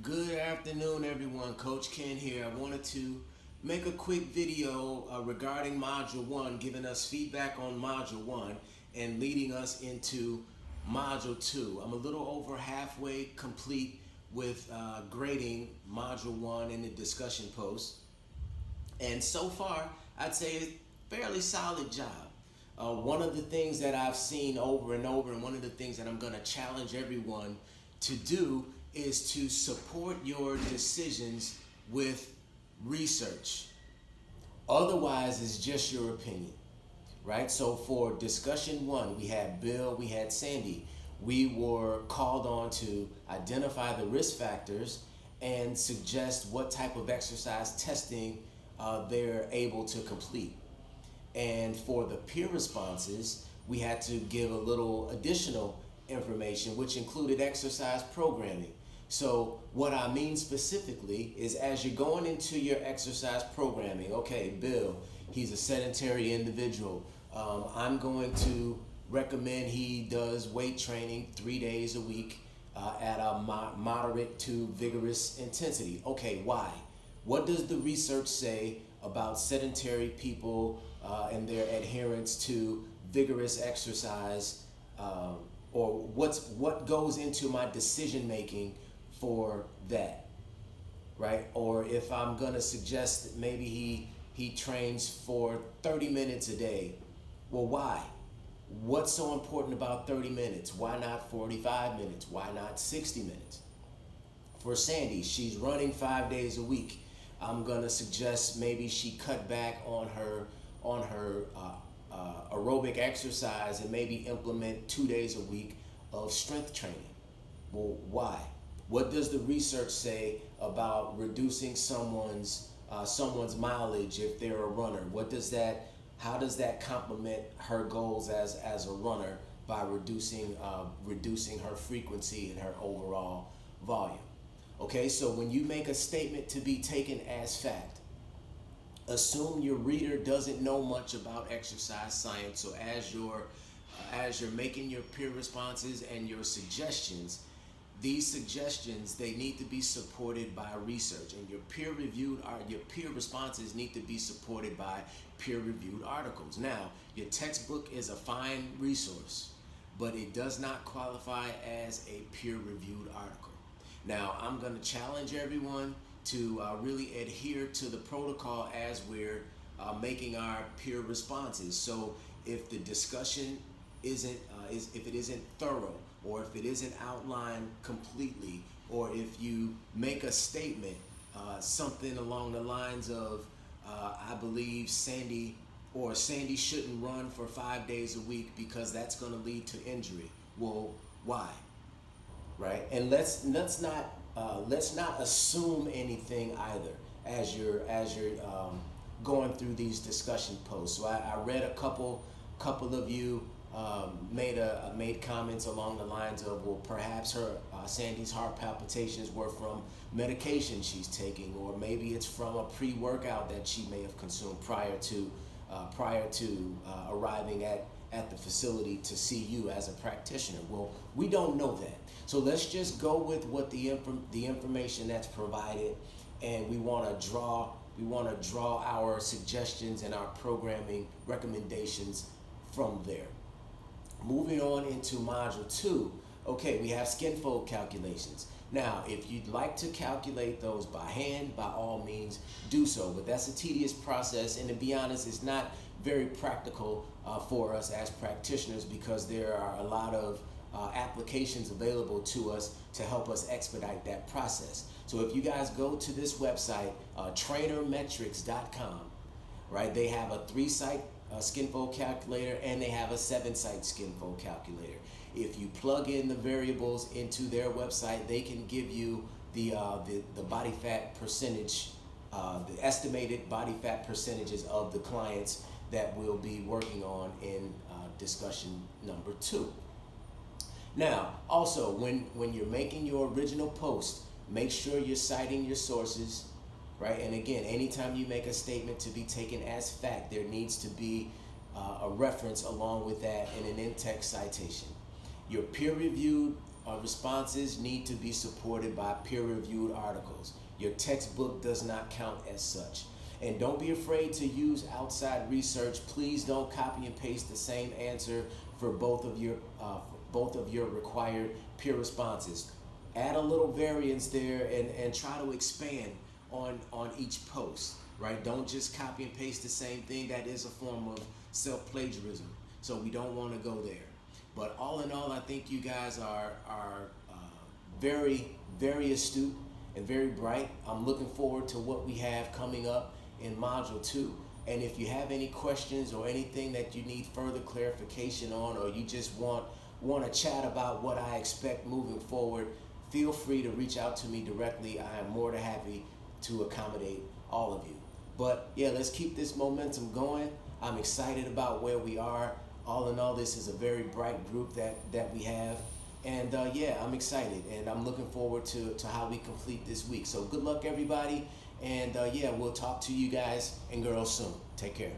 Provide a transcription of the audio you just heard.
Good afternoon, everyone. Coach Ken here. I wanted to make a quick video regarding Module 1, giving us feedback on Module 1 and leading us into Module 2. I'm a little over halfway complete with grading Module 1 in the discussion post. And so far, I'd say a fairly solid job. One of the things that I've seen over and over, and one of the things that I'm going to challenge everyone to do is to support your decisions with research. Otherwise, it's just your opinion, right? So for discussion 1, we had Bill, we had Sandy. We were called on to identify the risk factors and suggest what type of exercise testing they're able to complete. And for the peer responses, we had to give a little additional information, which included exercise programming. So what I mean specifically is, as you're going into your exercise programming, okay, Bill, he's a sedentary individual. I'm going to recommend he does weight training 3 days a week at a moderate to vigorous intensity. Okay, why? What does the research say about sedentary people and their adherence to vigorous exercise, or what goes into my decision making for that, right? Or if I'm gonna suggest that maybe he trains for 30 minutes a day, well, why? What's so important about 30 minutes? Why not 45 minutes? Why not 60 minutes? For Sandy, she's running 5 days a week. I'm gonna suggest maybe she cut back on her aerobic exercise and maybe implement 2 days a week of strength training. Well, why? What does the research say about reducing someone's mileage if they're a runner? How does that complement her goals as a runner by reducing her frequency and her overall volume? Okay, so when you make a statement to be taken as fact, assume your reader doesn't know much about exercise science. So as you're making your peer responses and your suggestions, these suggestions, they need to be supported by research, and your peer responses need to be supported by peer reviewed articles. Now, your textbook is a fine resource, but it does not qualify as a peer reviewed article. Now, I'm going to challenge everyone to really adhere to the protocol as we're making our peer responses. So if the discussion if it isn't thorough, or if it isn't outlined completely, or if you make a statement, something along the lines of, I believe Sandy shouldn't run for 5 days a week because that's going to lead to injury. Well, why? Right? And let's not assume anything either as you're going through these discussion posts. So I read a couple of you made comments along the lines of, well, perhaps Sandy's heart palpitations were from medication she's taking, or maybe it's from a pre-workout that she may have consumed prior to arriving at the facility to see you as a practitioner. Well, we don't know that. So let's just go with what the information that's provided, and we want to draw our suggestions and our programming recommendations from there. Moving on into Module 2, okay, we have skin fold calculations. Now, if you'd like to calculate those by hand, by all means, do so. But that's a tedious process, and to be honest, it's not very practical for us as practitioners, because there are a lot of applications available to us to help us expedite that process. So if you guys go to this website, trainermetrics.com, right, they have a 3-site skin fold calculator, and they have a 7-site skin fold calculator. If you plug in the variables into their website, they can give you the body fat percentage, the estimated body fat percentages of the clients that we'll be working on in discussion number 2. Now, also, when you're making your original post, make sure you're citing your sources, right? And again, anytime you make a statement to be taken as fact, there needs to be a reference along with that in an in-text citation. Your peer-reviewed responses need to be supported by peer-reviewed articles. Your textbook does not count as such. And don't be afraid to use outside research. Please don't copy and paste the same answer for both of your required peer responses. Add a little variance there and try to expand on each post, right? Don't just copy and paste the same thing. That is a form of self-plagiarism. So we don't want to go there. But all in all, I think you guys are very, very astute and very bright. I'm looking forward to what we have coming up in Module 2. And if you have any questions or anything that you need further clarification on, or you just want to chat about what I expect moving forward, feel free to reach out to me directly. I am more than happy to accommodate all of you. But yeah, let's keep this momentum going. I'm excited about where we are. All in all, this is a very bright group that we have. And yeah, I'm excited, and I'm looking forward to how we complete this week. So good luck, everybody. And yeah, we'll talk to you guys and girls soon. Take care.